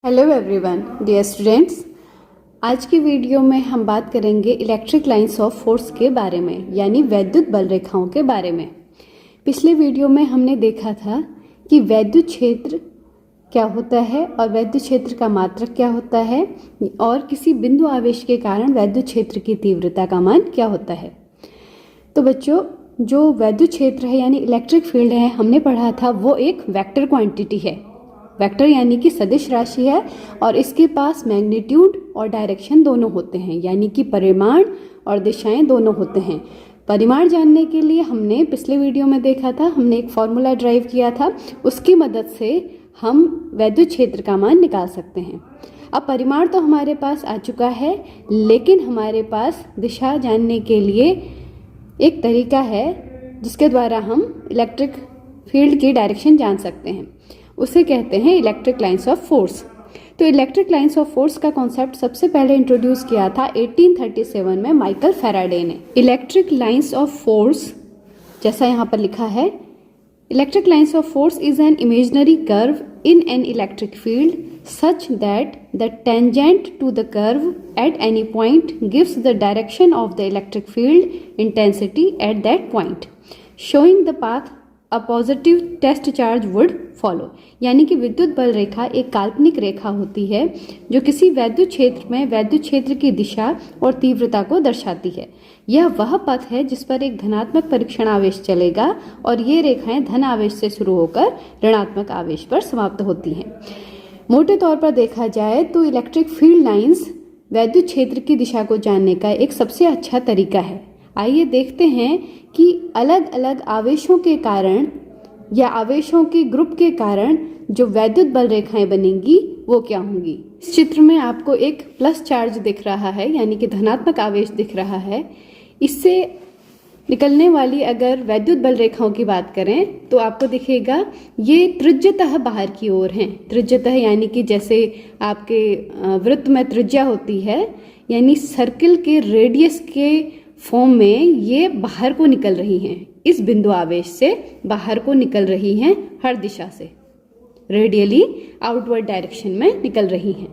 Hello everyone, dear students. आज की video में हम बात करेंगे इलेक्ट्रिक लाइंस ऑफ फोर्स के बारे में, यानी वैद्युत बल रेखाओं के बारे में। पिछले वीडियो में हमने देखा था कि वैद्युत क्षेत्र क्या होता है और वैद्युत क्षेत्र का मात्रक क्या होता है और किसी बिंदु आवेश के कारण वैद्युत क्षेत्र की तीव्रता का मान क्या होता है। तो बच्चों, जो वैद्युत क्षेत्र है यानी इलेक्ट्रिक फील्ड है, हमने पढ़ा था वो एक वेक्टर क्वांटिटी है। वेक्टर यानी कि सदिश राशि है और इसके पास मैग्नीट्यूड और डायरेक्शन दोनों होते हैं, यानी कि परिमाण और दिशाएं दोनों होते हैं। परिमाण जानने के लिए हमने पिछले वीडियो में देखा था, हमने एक फॉर्मूला ड्राइव किया था, उसकी मदद से हम वैद्युत क्षेत्र का मान निकाल सकते हैं। अब परिमाण तो हमारे पास आ चुका है, लेकिन हमारे पास दिशा जानने के लिए एक तरीका है जिसके द्वारा हम इलेक्ट्रिक फील्ड की डायरेक्शन जान सकते हैं। उसे कहते हैं इलेक्ट्रिक लाइंस ऑफ फोर्स। तो इलेक्ट्रिक लाइंस ऑफ फोर्स का कॉन्सेप्ट सबसे पहले इंट्रोड्यूस किया था 1837 में माइकल फैराडे ने। इलेक्ट्रिक लाइंस ऑफ फोर्स, जैसा यहाँ पर लिखा है, electric lines of force is an imaginary curve in an electric field such that the tangent to the curve at any point gives the direction of the electric field intensity at that point, showing the path a positive test charge would follow। यानी कि विद्युत बल रेखा एक काल्पनिक रेखा होती है जो किसी वैद्युत क्षेत्र में वैद्युत क्षेत्र की दिशा और तीव्रता को दर्शाती है। यह वह पथ है जिस पर एक धनात्मक परीक्षण आवेश चलेगा और ये रेखाएं धन आवेश से शुरू होकर ऋणात्मक आवेश पर समाप्त होती हैं। मोटे तौर पर देखा जाए तो इलेक्ट्रिक फील्ड लाइंस वैद्युत क्षेत्र की दिशा को जानने का एक सबसे अच्छा तरीका है। आइए देखते हैं कि अलग अलग आवेशों के कारण या आवेशों के ग्रुप के कारण जो वैद्युत बल रेखाएं बनेंगी वो क्या होंगी। इस चित्र में आपको एक प्लस चार्ज दिख रहा है, यानी कि धनात्मक आवेश दिख रहा है। इससे निकलने वाली अगर वैद्युत बल रेखाओं की बात करें तो आपको दिखेगा ये त्रिज्यतः बाहर की ओर हैं। त्रिज्यतः यानी कि जैसे आपके वृत्त में त्रिज्या होती है, यानी सर्किल के रेडियस के फॉर्म में ये बाहर को निकल रही हैं। इस बिंदु आवेश से बाहर को निकल रही हैं, हर दिशा से रेडियली आउटवर्ड डायरेक्शन में निकल रही हैं।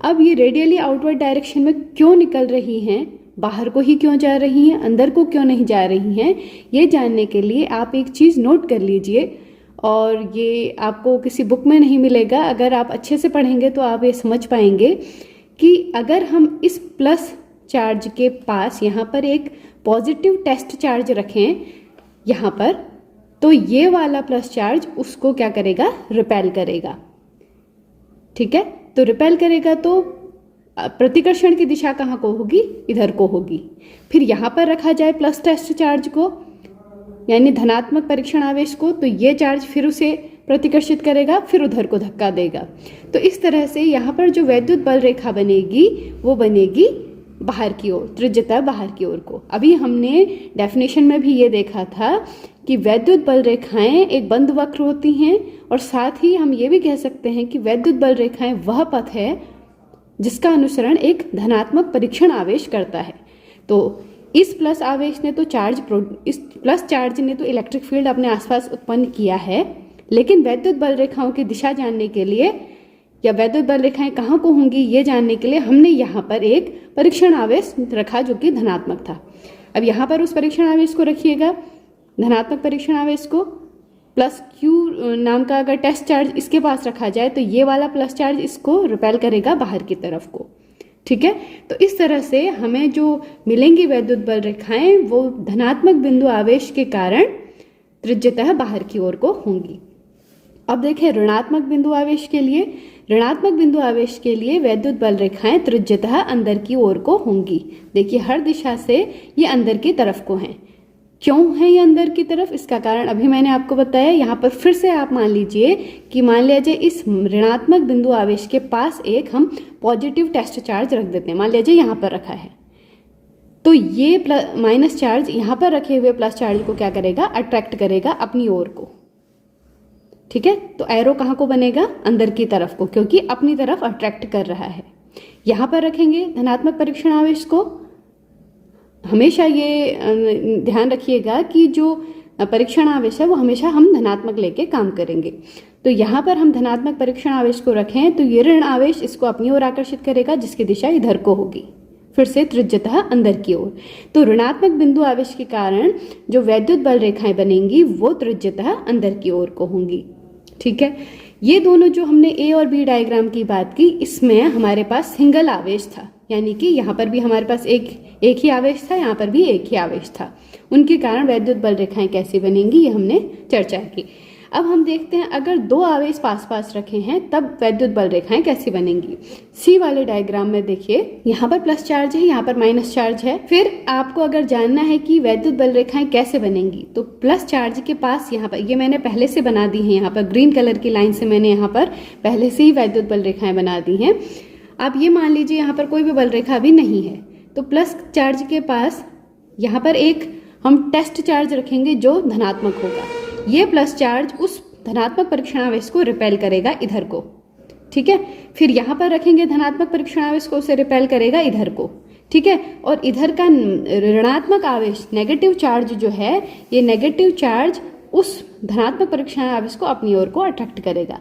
अब ये रेडियली आउटवर्ड डायरेक्शन में क्यों निकल रही हैं, बाहर को ही क्यों जा रही हैं, अंदर को क्यों नहीं जा रही हैं, ये जानने के लिए आप एक चीज़ नोट कर लीजिए। और ये आपको किसी बुक में नहीं मिलेगा, अगर आप अच्छे से पढ़ेंगे तो आप ये समझ पाएंगे कि अगर हम इस प्लस चार्ज के पास यहाँ पर एक पॉजिटिव टेस्ट चार्ज रखें यहाँ पर, तो ये वाला प्लस चार्ज उसको क्या करेगा, रिपेल करेगा। ठीक है, तो रिपेल करेगा तो प्रतिकर्षण की दिशा कहाँ को होगी, इधर को होगी। फिर यहाँ पर रखा जाए प्लस टेस्ट चार्ज को, यानी धनात्मक परीक्षण आवेश को, तो ये चार्ज फिर उसे प्रतिकर्षित करेगा, फिर उधर को धक्का देगा। तो इस तरह से यहाँ पर जो वैद्युत बल रेखा बनेगी वो बनेगी बाहर की ओर, त्रिज्यतः बाहर की ओर को। अभी हमने डेफिनेशन में भी ये देखा था कि वैद्युत बल रेखाएं एक बंद वक्र होती हैं और साथ ही हम ये भी कह सकते हैं कि वैद्युत बल रेखाएं वह पथ है जिसका अनुसरण एक धनात्मक परीक्षण आवेश करता है। तो इस प्लस आवेश ने तो इस प्लस चार्ज ने तो इलेक्ट्रिक फील्ड अपने आसपास उत्पन्न किया है, लेकिन वैद्युत बल रेखाओं की दिशा जानने के लिए या वैद्युत बल रेखाएं कहाँ को होंगी ये जानने के लिए हमने यहाँ पर एक परीक्षण आवेश रखा जो कि धनात्मक था। अब यहाँ पर उस परीक्षण आवेश को रखिएगा, धनात्मक परीक्षण आवेश को, प्लस क्यू नाम का अगर टेस्ट चार्ज इसके पास रखा जाए तो ये वाला प्लस चार्ज इसको रिपेल करेगा बाहर की तरफ को। ठीक है, तो इस तरह से हमें जो मिलेंगी वैद्युत बल रेखाएं वो धनात्मक बिंदु आवेश के कारण त्रिज्यतः बाहर की ओर को होंगी। अब देखें ऋणात्मक बिंदु आवेश के लिए, ऋणात्मक बिंदु आवेश के लिए वैद्युत बल रेखाएं त्रिज्यतः अंदर की ओर को होंगी। देखिए हर दिशा से ये अंदर की तरफ को हैं। क्यों है ये अंदर की तरफ, इसका कारण अभी मैंने आपको बताया। यहाँ पर फिर से आप मान लीजिए कि मान लीजिए इस ऋणात्मक बिंदु आवेश के पास एक हम पॉजिटिव टेस्ट चार्ज रख देते हैं, मान लीजिए यहाँ पर रखा है, तो ये माइनस चार्ज यहाँ पर रखे हुए प्लस चार्ज को क्या करेगा, अट्रैक्ट करेगा अपनी ओर को। ठीक है, तो एरो कहाँ को बनेगा, अंदर की तरफ को, क्योंकि अपनी तरफ अट्रैक्ट कर रहा है। यहाँ पर रखेंगे धनात्मक परीक्षण आवेश को। हमेशा ये ध्यान रखिएगा कि जो परीक्षण आवेश है वो हमेशा हम धनात्मक लेके काम करेंगे। तो यहाँ पर हम धनात्मक परीक्षण आवेश को रखें तो ये ऋण आवेश इसको अपनी ओर आकर्षित करेगा, जिसकी दिशा इधर को होगी, फिर से त्रिज्यतः अंदर की ओर। तो ऋणात्मक बिंदु आवेश के कारण जो वैद्युत बल रेखाएं बनेंगी वो त्रिज्यतः अंदर की ओर को होंगी। ठीक है, ये दोनों जो हमने ए और बी डायग्राम की बात की, इसमें हमारे पास सिंगल आवेश था, यानी कि यहाँ पर भी हमारे पास एक ही आवेश था, यहाँ पर भी एक ही आवेश था। उनके कारण वैद्युत बल रेखाएं कैसी बनेंगी ये हमने चर्चा की। अब हम देखते हैं अगर दो आवेश पास पास रखे हैं तब वैद्युत बल रेखाएं कैसी बनेंगी। सी वाले डायग्राम में देखिए, यहाँ पर प्लस चार्ज है, यहाँ पर माइनस चार्ज है। फिर आपको अगर जानना है कि वैद्युत बल रेखाएं कैसे बनेंगी तो प्लस चार्ज के पास यहाँ पर, ये मैंने पहले से बना दी है, यहाँ पर ग्रीन कलर की लाइन से मैंने यहाँ पर पहले से ही वैद्युत बल रेखाएं बना दी हैं। आप ये मान लीजिए यहाँ पर कोई भी बल रेखा भी नहीं है, तो प्लस चार्ज के पास यहाँ पर एक हम टेस्ट चार्ज रखेंगे जो धनात्मक होगा। ये प्लस चार्ज उस धनात्मक परीक्षण आवेश को रिपेल करेगा इधर को। ठीक है, फिर यहाँ पर रखेंगे धनात्मक परीक्षण आवेश को, उसे रिपेल करेगा इधर को। ठीक है, और इधर का ऋणात्मक आवेश नेगेटिव चार्ज जो है, ये नेगेटिव चार्ज उस धनात्मक परीक्षण आवेश को अपनी ओर को अट्रैक्ट करेगा।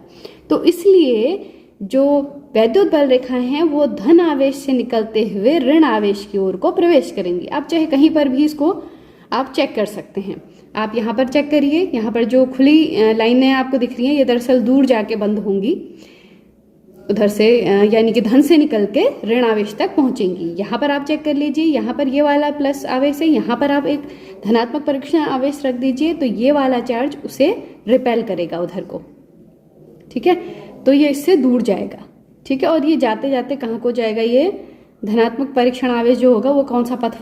तो इसलिए जो वैद्युत बल रेखाएं हैं वो धन आवेश से निकलते हुए ऋण आवेश की ओर को प्रवेश करेंगी। आप चाहे कहीं पर भी इसको आप चेक कर सकते हैं। आप यहाँ पर चेक करिए, यहाँ पर जो खुली लाइनें आपको दिख रही हैं ये दरअसल दूर जाके बंद होंगी उधर से, यानी कि धन से निकल के ऋण आवेश तक पहुंचेंगी। यहाँ पर आप चेक कर लीजिए, यहाँ पर ये वाला प्लस आवेश है, यहाँ पर आप एक धनात्मक परीक्षण आवेश रख दीजिए तो ये वाला चार्ज उसे रिपेल करेगा उधर को। ठीक है, तो ये इससे दूर जाएगा। ठीक है, और ये जाते जाते कहाँ को जाएगा, ये धनात्मक परीक्षण आवेश जो होगा वो कौन सा पथ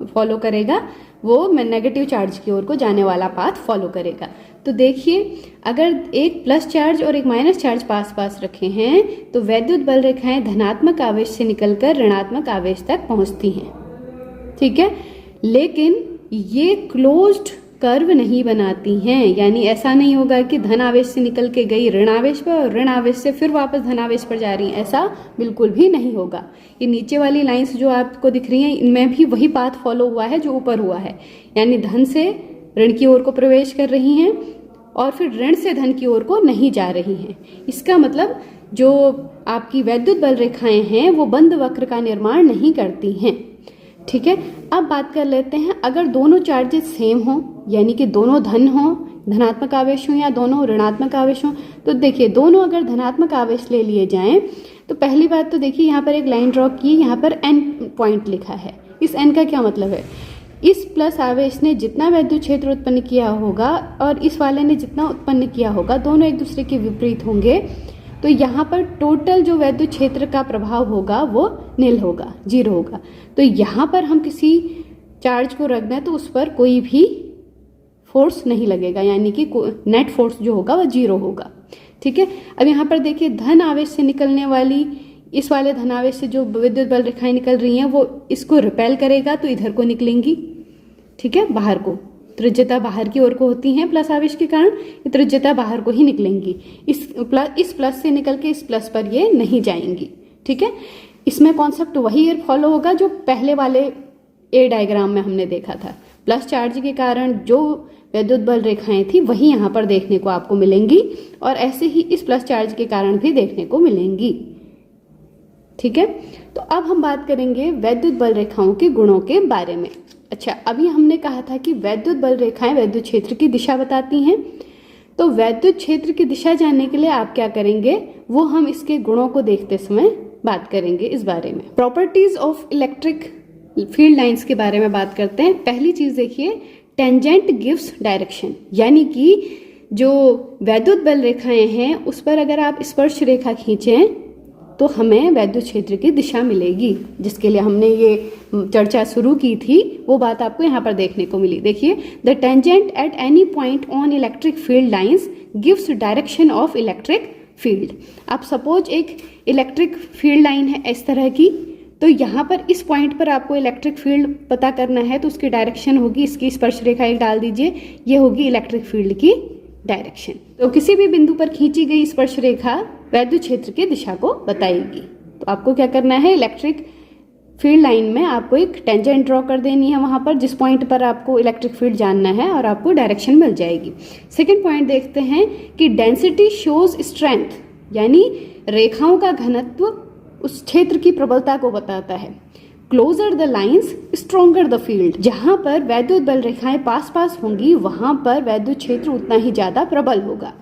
फॉलो करेगा, वो नेगेटिव चार्ज की ओर को जाने वाला पाथ फॉलो करेगा। तो देखिए, अगर एक प्लस चार्ज और एक माइनस चार्ज पास पास रखे हैं तो वैद्युत बल रेखाएं धनात्मक आवेश से निकलकर ऋणात्मक आवेश तक पहुंचती हैं। ठीक है, लेकिन ये क्लोज्ड कर्व नहीं बनाती हैं, यानी ऐसा नहीं होगा कि धन आवेश से निकल के गई ऋण आवेश पर और ऋण आवेश से फिर वापस धन आवेश पर जा रही हैं, ऐसा बिल्कुल भी नहीं होगा। ये नीचे वाली लाइंस जो आपको दिख रही हैं इनमें भी वही पाथ फॉलो हुआ है जो ऊपर हुआ है, यानी धन से ऋण की ओर को प्रवेश कर रही हैं और फिर ऋण से धन की ओर को नहीं जा रही हैं। इसका मतलब जो आपकी वैद्युत बल रेखाएं हैं वो बंद वक्र का निर्माण नहीं करती हैं। ठीक है, अब बात कर लेते हैं अगर दोनों चार्जेस सेम हो, यानी कि दोनों धन हो, धनात्मक आवेश हो या दोनों ऋणात्मक आवेश हो, तो देखिए दोनों अगर धनात्मक आवेश ले लिए जाएं तो पहली बात तो देखिए यहाँ पर एक लाइन ड्रॉ की, यहाँ पर n पॉइंट लिखा है। इस n का क्या मतलब है, इस प्लस आवेश ने जितना वैद्युत क्षेत्र उत्पन्न किया होगा और इस वाले ने जितना उत्पन्न किया होगा, दोनों एक दूसरे के विपरीत होंगे, तो यहाँ पर टोटल जो वैद्युत क्षेत्र का प्रभाव होगा वो निल होगा, जीरो होगा। तो यहाँ पर हम किसी चार्ज को रख दें तो उस पर कोई भी फोर्स नहीं लगेगा, यानी कि नेट फोर्स जो होगा वो जीरो होगा। ठीक है, अब यहाँ पर देखिए धन आवेश से निकलने वाली, इस वाले धन आवेश से जो विद्युत बल रेखाएं निकल रही हैं वो इसको रिपेल करेगा तो इधर को निकलेंगी। ठीक है, बाहर को, त्रिज्यता बाहर की ओर को होती है प्लस आवेश के कारण, त्रिज्यता बाहर को ही निकलेंगी। इस प्लस से निकल के इस प्लस पर ये नहीं जाएंगी। ठीक है, इसमें कॉन्सेप्ट वही फॉलो होगा जो पहले वाले ए डायग्राम में हमने देखा था। प्लस चार्ज के कारण जो वैद्युत बल रेखाएं थी वही यहाँ पर देखने को आपको मिलेंगी और ऐसे ही इस प्लस चार्ज के कारण भी देखने को मिलेंगी। ठीक है, तो अब हम बात करेंगे वैद्युत बल रेखाओं के गुणों के बारे में। अच्छा, अभी हमने कहा था कि वैद्युत बल रेखाएं वैद्युत क्षेत्र की दिशा बताती हैं, तो वैद्युत क्षेत्र की दिशा जानने के लिए आप क्या करेंगे वो हम इसके गुणों को देखते समय बात करेंगे इस बारे में। Properties of electric field lines के बारे में बात करते हैं। पहली चीज देखिए, टेंजेंट गिव्स डायरेक्शन, यानी कि जो वैद्युत बल रेखाएं हैं उस पर अगर आप स्पर्श रेखा खींचें तो हमें वैद्युत क्षेत्र की दिशा मिलेगी, जिसके लिए हमने ये चर्चा शुरू की थी, वो बात आपको यहाँ पर देखने को मिली। देखिए, the tangent at any point on electric field lines gives direction of electric field. आप सपोज एक इलेक्ट्रिक फील्ड लाइन है इस तरह की, तो यहाँ पर इस पॉइंट पर आपको इलेक्ट्रिक फील्ड पता करना है तो उसकी डायरेक्शन होगी, इसकी स्पर्श रेखा एक डाल दीजिए, ये होगी इलेक्ट्रिक फील्ड की डायरेक्शन। तो किसी भी बिंदु पर खींची गई स्पर्श रेखा वैद्युत क्षेत्र की दिशा को बताएगी। तो आपको क्या करना है, इलेक्ट्रिक फील्ड लाइन में आपको एक टेंजेंट ड्रॉ कर देनी है वहाँ पर, जिस पॉइंट पर आपको इलेक्ट्रिक फील्ड जानना है, और आपको डायरेक्शन मिल जाएगी। सेकेंड पॉइंट देखते हैं कि डेंसिटी शोज स्ट्रेंथ, यानी रेखाओं का घनत्व उस क्षेत्र की प्रबलता को बताता है। Closer the lines stronger the field, जहाँ पर वैद्युत बल रेखाएं पास पास होंगी वहाँ पर वैद्युत क्षेत्र उतना ही ज़्यादा प्रबल होगा।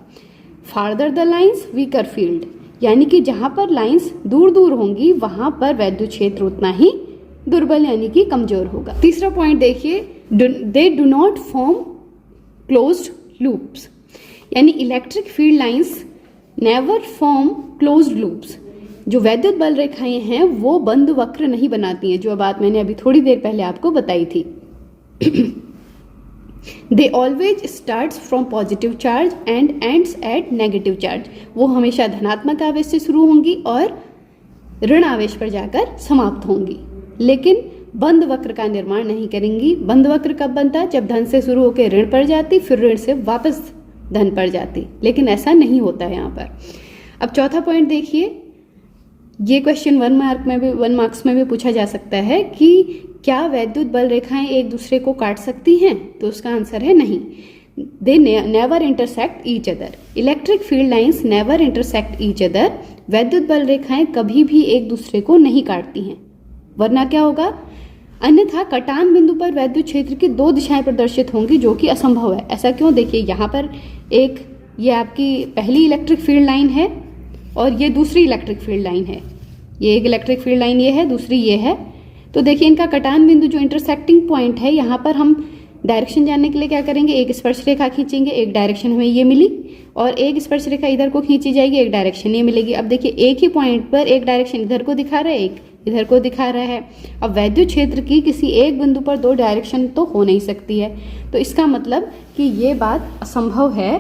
Farther the lines weaker field, यानी कि जहाँ पर लाइंस दूर दूर होंगी वहाँ पर वैद्युत क्षेत्र उतना ही दुर्बल यानी कि कमजोर होगा। तीसरा पॉइंट देखिए, they do not form closed loops, यानी electric field lines never form closed loops. जो वैद्युत बल रेखाएं हैं वो बंद वक्र नहीं बनाती हैं, जो बात मैंने अभी थोड़ी देर पहले आपको बताई थी। They always starts from positive charge and ends at negative charge, वो हमेशा धनात्मक आवेश से शुरू होंगी और ऋण आवेश पर जाकर समाप्त होंगी, लेकिन बंद वक्र का निर्माण नहीं करेंगी। बंद वक्र कब बनता है? जब धन से शुरू होकर ऋण पर जाती, फिर ऋण से वापस धन पर जाती, लेकिन ऐसा नहीं होता है यहाँ पर। अब चौथा पॉइंट देखिए, ये क्वेश्चन 1 मार्क्स में भी पूछा जा सकता है कि क्या वैद्युत बल रेखाएं एक दूसरे को काट सकती हैं? तो उसका आंसर है नहीं। They never intersect each other. Electric field lines never intersect each other. वैद्युत बल रेखाएं कभी भी एक दूसरे को नहीं काटती हैं, वरना क्या होगा? अन्यथा कटान बिंदु पर वैद्युत क्षेत्र की दो दिशाएं प्रदर्शित होंगी, जो कि असंभव है। ऐसा क्यों? देखिए यहाँ पर ये आपकी पहली इलेक्ट्रिक फील्ड लाइन है और ये दूसरी इलेक्ट्रिक फील्ड लाइन है। ये एक इलेक्ट्रिक फील्ड लाइन ये है, दूसरी ये है। तो देखिए इनका कटान बिंदु जो इंटरसेक्टिंग पॉइंट है, यहाँ पर हम डायरेक्शन जानने के लिए क्या करेंगे? एक स्पर्श रेखा खींचेंगे, एक डायरेक्शन हमें ये मिली, और एक स्पर्श रेखा इधर को खींची जाएगी, एक डायरेक्शन ये मिलेगी। अब देखिए एक ही पॉइंट पर एक डायरेक्शन इधर को दिखा रहा है, एक इधर को दिखा रहा है। अब वैद्युत क्षेत्र की किसी एक बिंदु पर दो डायरेक्शन तो हो नहीं सकती है, तो इसका मतलब कि ये बात असंभव है,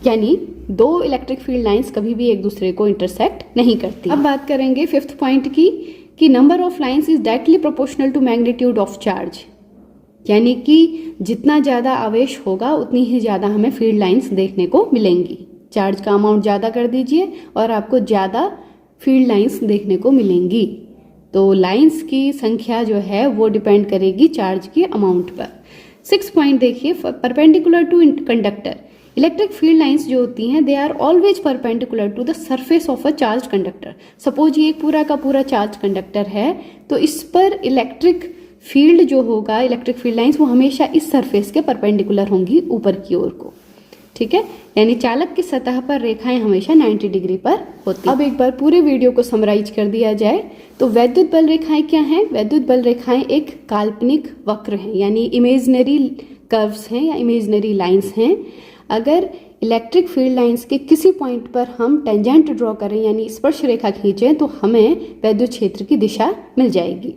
यानी दो इलेक्ट्रिक फील्ड लाइंस कभी भी एक दूसरे को इंटरसेक्ट नहीं करती। अब बात करेंगे फिफ्थ पॉइंट की, कि number of lines is directly proportional to magnitude of charge, यानी कि जितना ज़्यादा आवेश होगा उतनी ही ज़्यादा हमें फील्ड लाइंस देखने को मिलेंगी। चार्ज का अमाउंट ज़्यादा कर दीजिए और आपको ज़्यादा फील्ड लाइंस देखने को मिलेंगी। तो लाइंस की संख्या जो है वो डिपेंड करेगी चार्ज के अमाउंट पर। 6 पॉइंट देखिए, perpendicular to conductor. Electric field lines जो होती हैं they are always perpendicular to the surface of a charge conductor. Suppose ये एक पूरा का पूरा चार्ज कंडक्टर है, तो इस पर इलेक्ट्रिक फील्ड जो होगा, इलेक्ट्रिक फील्ड लाइंस वो हमेशा इस सरफेस के परपेंडिकुलर होंगी ऊपर की ओर को, ठीक है। यानी चालक की सतह पर रेखाएं हमेशा 90 डिग्री पर होती हैं। अब एक बार पूरे वीडियो को समराइज कर दिया जाए तो वैद्युत बल रेखाएं क्या हैं? वैद्युत बल रेखाएं एक काल्पनिक वक्र हैं, यानी इमेजिनरी कर्व्स हैं या इमेजिनरी लाइंस हैं। अगर इलेक्ट्रिक फील्ड लाइंस के किसी पॉइंट पर हम टेंजेंट ड्रॉ करें यानी स्पर्श रेखा खींचें तो हमें वैद्युत क्षेत्र की दिशा मिल जाएगी।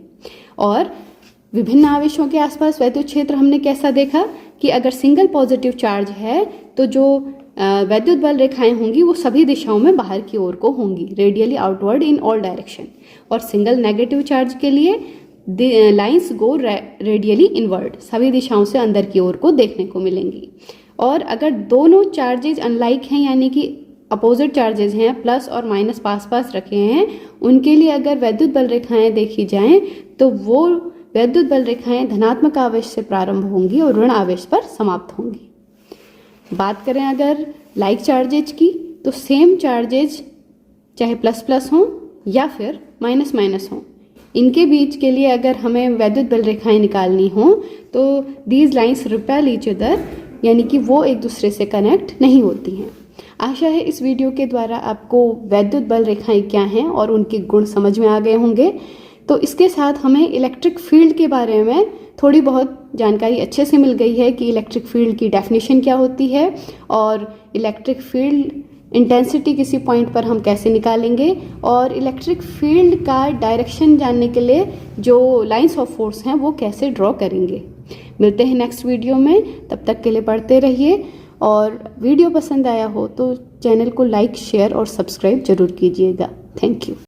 और विभिन्न आवेशों के आसपास वैद्युत क्षेत्र हमने कैसा देखा कि अगर सिंगल पॉजिटिव चार्ज है तो जो वैद्युत बल रेखाएं होंगी वो सभी दिशाओं में बाहर की ओर को होंगी, radially outward in all direction. और सिंगल नेगेटिव चार्ज के लिए लाइंस गो रेडियली इनवर्ड, सभी दिशाओं से अंदर की ओर को देखने को मिलेंगी। और अगर दोनों चार्जेज अनलाइक हैं यानी कि अपोजिट चार्जेज हैं, प्लस और माइनस पास पास रखे हैं, उनके लिए अगर वैद्युत बल रेखाएं देखी जाएं तो वो वैद्युत बल रेखाएं धनात्मक आवेश से प्रारंभ होंगी और ऋण आवेश पर समाप्त होंगी। बात करें अगर लाइक चार्जेज की तो सेम चार्जेज चाहे प्लस प्लस हों या फिर माइनस माइनस हों, इनके बीच के लिए अगर हमें वैद्युत बल रेखाएं निकालनी हो तो these lines repel each other, यानी कि वो एक दूसरे से कनेक्ट नहीं होती हैं। आशा है इस वीडियो के द्वारा आपको वैद्युत बल रेखाएं क्या हैं और उनके गुण समझ में आ गए होंगे। तो इसके साथ हमें इलेक्ट्रिक फील्ड के बारे में थोड़ी बहुत जानकारी अच्छे से मिल गई है कि इलेक्ट्रिक फील्ड की डेफिनेशन क्या होती है और इलेक्ट्रिक फील्ड इंटेंसिटी किसी पॉइंट पर हम कैसे निकालेंगे, और इलेक्ट्रिक फील्ड का डायरेक्शन जानने के लिए जो लाइंस ऑफ फोर्स हैं वो कैसे ड्रॉ करेंगे। मिलते हैं नेक्स्ट वीडियो में, तब तक के लिए पढ़ते रहिए। और वीडियो पसंद आया हो तो चैनल को लाइक, शेयर और सब्सक्राइब जरूर कीजिएगा। Thank you.